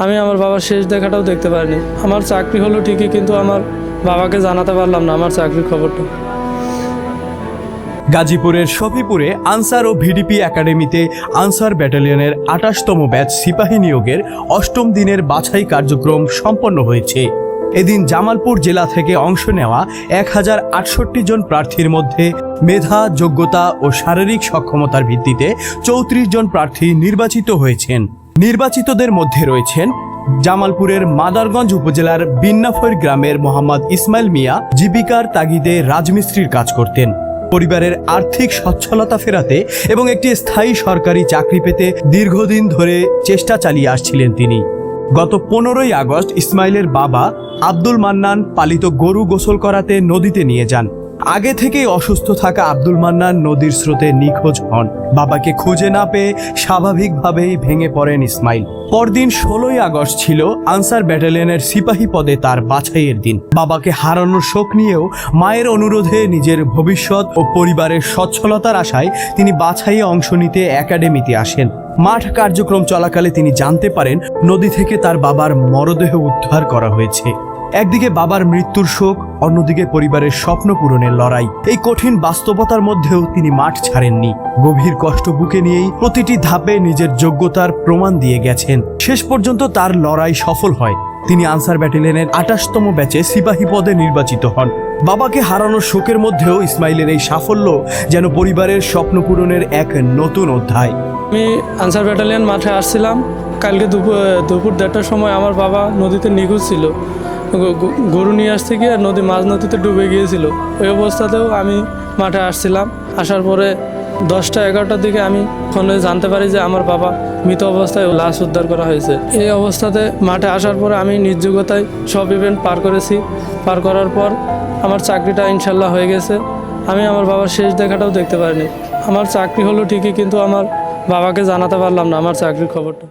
আমি আমার বাবার শেষ দেখাটাও দেখতে পারিনি। আমার চাকরি হলো ঠিকই, কিন্তু আমার বাবাকে জানাতে পারলাম না আমার চাকরির খবরটা। গাজীপুরের শফিপুরে আনসার ও ভিডিপি একাডেমিতে আনসার ব্যাটালিয়নের ২৮তম ব্যাচ সিপাহী নিয়োগের ৮ম দিনের বাছাই কার্যক্রম সম্পন্ন হয়েছে। এদিন জামালপুর জেলা থেকে অংশ নেওয়া ১০৬৮ জন প্রার্থীর মধ্যে মেধা, যোগ্যতা ও শারীরিক সক্ষমতার ভিত্তিতে ৩৪ জন প্রার্থী নির্বাচিত হয়েছেন। নির্বাচিতদের মধ্যে রয়েছেন জামালপুরের মাদারগঞ্জ উপজেলার বিন্নাফৈর গ্রামের মোহাম্মদ ইসমাইল মিয়া। জীবিকার তাগিদে রাজমিস্ত্রির কাজ করতেন। পরিবারের আর্থিক সচ্ছলতা ফেরাতে এবং একটি স্থায়ী সরকারি চাকরি পেতে দীর্ঘদিন ধরে চেষ্টা চালিয়ে আসছিলেন তিনি। গত ১৫ই আগস্ট ইসমাইলের বাবা আব্দুল মান্নান পালিত গরু গোসল করাতে নদীতে নিয়ে যান। আগে থেকেই অসুস্থ থাকা আব্দুল মান্নান নদীর স্রোতে নিখোঁজ হন। বাবাকে খুঁজে না পেয়ে স্বাভাবিকভাবেই ভেঙে পড়েন ইসমাইল। পরদিন ১৬ই আগস্ট ছিল আনসার ব্যাটালিয়নের সিপাহী পদে তার বাছাইয়ের দিন। বাবাকে হারানোর শোক নিয়েও মায়ের অনুরোধে নিজের ভবিষ্যৎ ও পরিবারের সচ্ছলতার আশায় তিনি বাছাইয়ে অংশ নিতে একাডেমিতে আসেন। মাঠ কার্যক্রম চলাকালে তিনি জানতে পারেন নদী থেকে তার বাবার মরদেহ উদ্ধার করা হয়েছে। একদিকে বাবার মৃত্যুর শোক, অন্যদিকে পরিবারের স্বপ্ন পূরণের লড়াই। এই কঠিন বাস্তবতার মধ্যেও তিনি মাঠ ছাড়েননি। গভীর কষ্ট বুকে নিয়েই প্রতিটি ধাপে নিজের যোগ্যতার প্রমাণ দিয়ে গেছেন। শেষ পর্যন্ত তার লড়াই সফল হয়। তিনি আনসার ব্যাটালিয়নের ২৮তম ব্যাচে সিপাহী পদে নির্বাচিত হন। বাবাকে হারানোর শোকের মধ্যেও ইসমাইলের এই সাফল্য যেন পরিবারের স্বপ্ন পূরণের এক নতুন অধ্যায়। আমি আনসার ব্যাটালিয়ন মাঠে আসছিলাম। কালকে দুপুর ১:৩০টার সময় আমার বাবা নদীতে নিখোঁজ ছিল। গরু নিয়ে আসতে গিয়ে মাঝ নদীতে ডুবে গিয়েছিল। ওই অবস্থাতেও আমি মাঠে আসছিলাম। আসার পরে ১০টা-১১টার দিকে আমি ফোনে জানতে পারি যে আমার বাবা মৃত অবস্থায় লাশ উদ্ধার করা হয়েছে। এই অবস্থাতে মাঠে আসার পরে আমি নিজ যোগ্যতায় সব ইভেন্ট পার করেছি। পার করার পর আমার চাকরিটা ইনশাল্লাহ হয়ে গেছে। আমি আমার বাবার শেষ দেখাটাও দেখতে পারিনি। আমার চাকরি হলো ঠিকই, কিন্তু আমার বাবাকে জানাতে পারলাম না আমার চাকরির খবরটা।